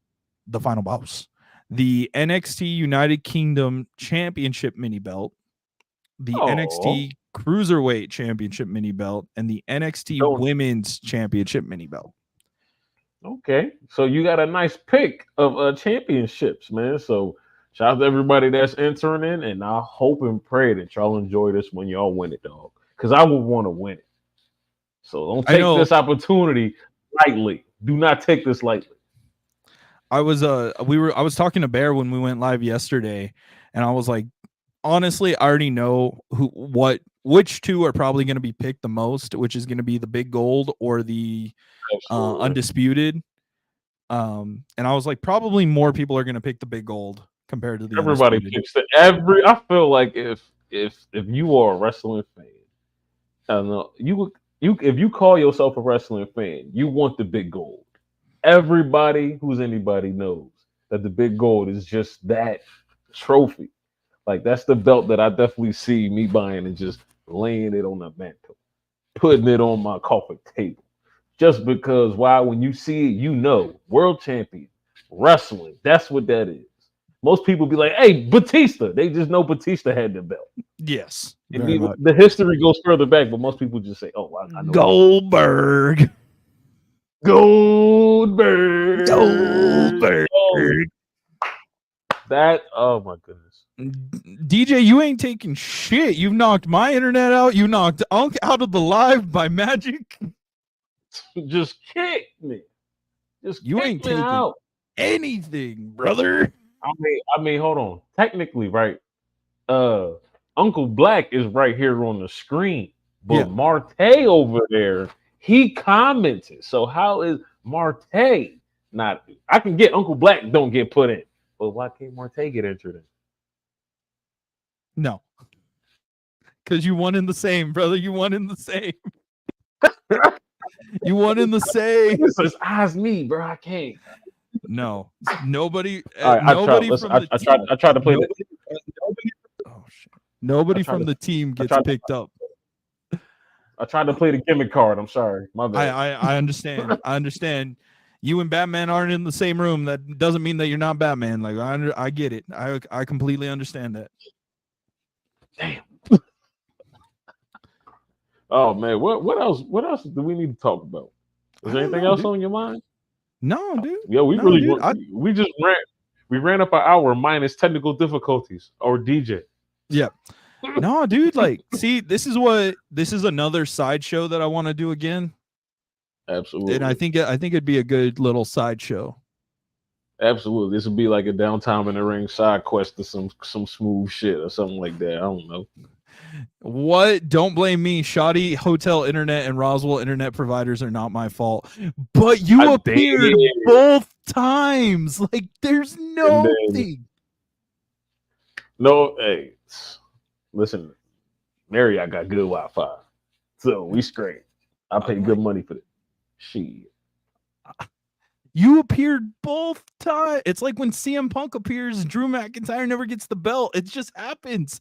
final boss, the NXT United Kingdom Championship mini belt, the Oh, NXT Cruiserweight Championship mini belt, and the NXT don't. Women's Championship mini belt. Okay, so you got a nice pick of championships, man. So shout out to everybody that's entering in, and I hope and pray that y'all enjoy this when y'all win it, dog. Because I would want to win it. So don't I take know this opportunity lightly. Do not take this lightly. I was talking to Bear when we went live yesterday, and I was like, honestly, I already know which two are probably going to be picked the most, which is going to be the big gold or the Absolutely. undisputed. And I was like, probably more people are going to pick the big gold compared to the Everybody undisputed. picks the every. I feel like if you are a wrestling fan, I don't know you if you call yourself a wrestling fan, you want the big gold. Everybody who's anybody knows that the big gold is just that trophy. Like that's the belt that I definitely see me buying and just laying it on the mantle, putting it on my coffee table. Just because why when you see it, you know, world champion, wrestling. That's what that is. Most people be like, hey, Batista. They just know Batista had the belt. Yes, And very much. the history goes further back, but most people just say, oh, I know Goldberg. Goldberg. Goldberg. Oh, that, oh my goodness. DJ, you ain't taking shit. You knocked my internet out. You knocked Unc out of the live by magic. Just kick me. Just You kick ain't me taking out. anything, brother. I mean, hold on. Technically, right? Uncle Black is right here on the screen, but Yeah. Marte over there, he commented. So how is Marte not? I can get Uncle Black don't get put in, but why can't Marte get entered in? No. Because you won in the same, brother. You won in the same. You won in the same. This is eyes me, bro. I can't. No. Nobody All right, nobody from the team. I tried to play Nobody, oh shit. Nobody from the team gets tried to- picked up. I tried to play the gimmick card. I'm sorry, my bad. I understand. I understand. You and Batman aren't in the same room. That doesn't mean that you're not Batman. Like I get it. I completely understand that. Damn. Oh man, what else? What else do we need to talk about? Is there anything else on your mind? No, dude. Yeah, we No, really dude, we just ran up an hour minus technical difficulties or DJ. Yeah. No, dude, like, see, this is another sideshow that I want to do again. Absolutely. And I think it'd be a good little sideshow. Absolutely. This would be like a downtime in the ring side quest or some smooth shit or something like that. I don't know. What? Don't blame me. Shoddy hotel internet and Roswell internet providers are not my fault. But you appeared both times. Like, there's nothing. No, hey, listen, Mary, I got good Wi-Fi, so we straight. I paid good money for it. Shit. You appeared both times. It's like when CM Punk appears, Drew McIntyre never gets the belt. It just happens.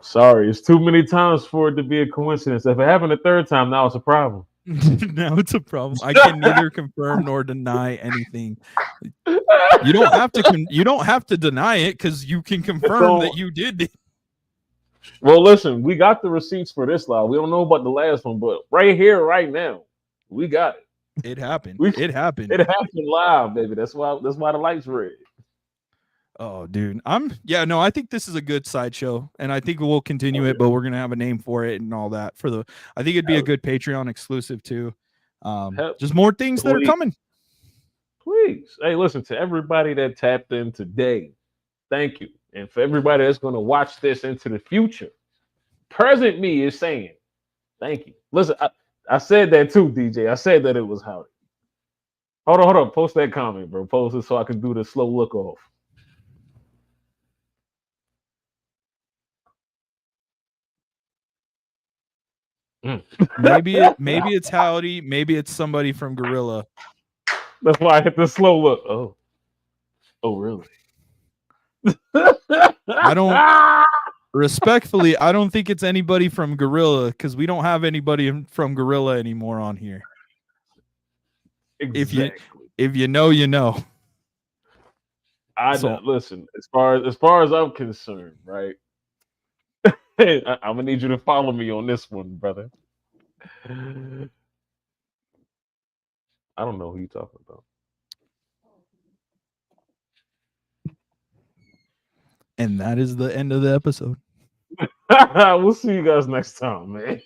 Sorry, it's too many times for it to be a coincidence. If it happened a third time, now it's a problem. Now it's a problem. I can neither confirm nor deny anything. You don't have to deny it because you can confirm that you did it. Well, listen, we got the receipts for this live. We don't know about the last one, but right here, right now, we got it. It happened. It happened. It happened live, baby. That's why the lights red. Oh, dude. I think this is a good sideshow, and I think we'll continue Oh, it, yeah. but we're gonna have a name for it and all that I think it'd be a Hell, good Patreon exclusive too. hell, Just more things that are please, coming. please. Hey, listen, to everybody that tapped in today, thank you. And for everybody that's going to watch this into the future, present me is saying thank you. Listen, I said that too, DJ. I said that it was howdy. Hold on. Post that comment, bro. Post it so I can do the slow look off. Mm. Maybe it's Howdy, maybe it's somebody from Gorilla. That's why I hit the slow look. Oh, really? I don't respectfully, I don't think it's anybody from Gorilla because we don't have anybody from Gorilla anymore on here. Exactly. If you know, you know. I So listen. As far as I'm concerned, right? I'm gonna need you to follow me on this one, brother. I don't know who you're talking about. and that is the end of the episode. We'll see you guys next time, man.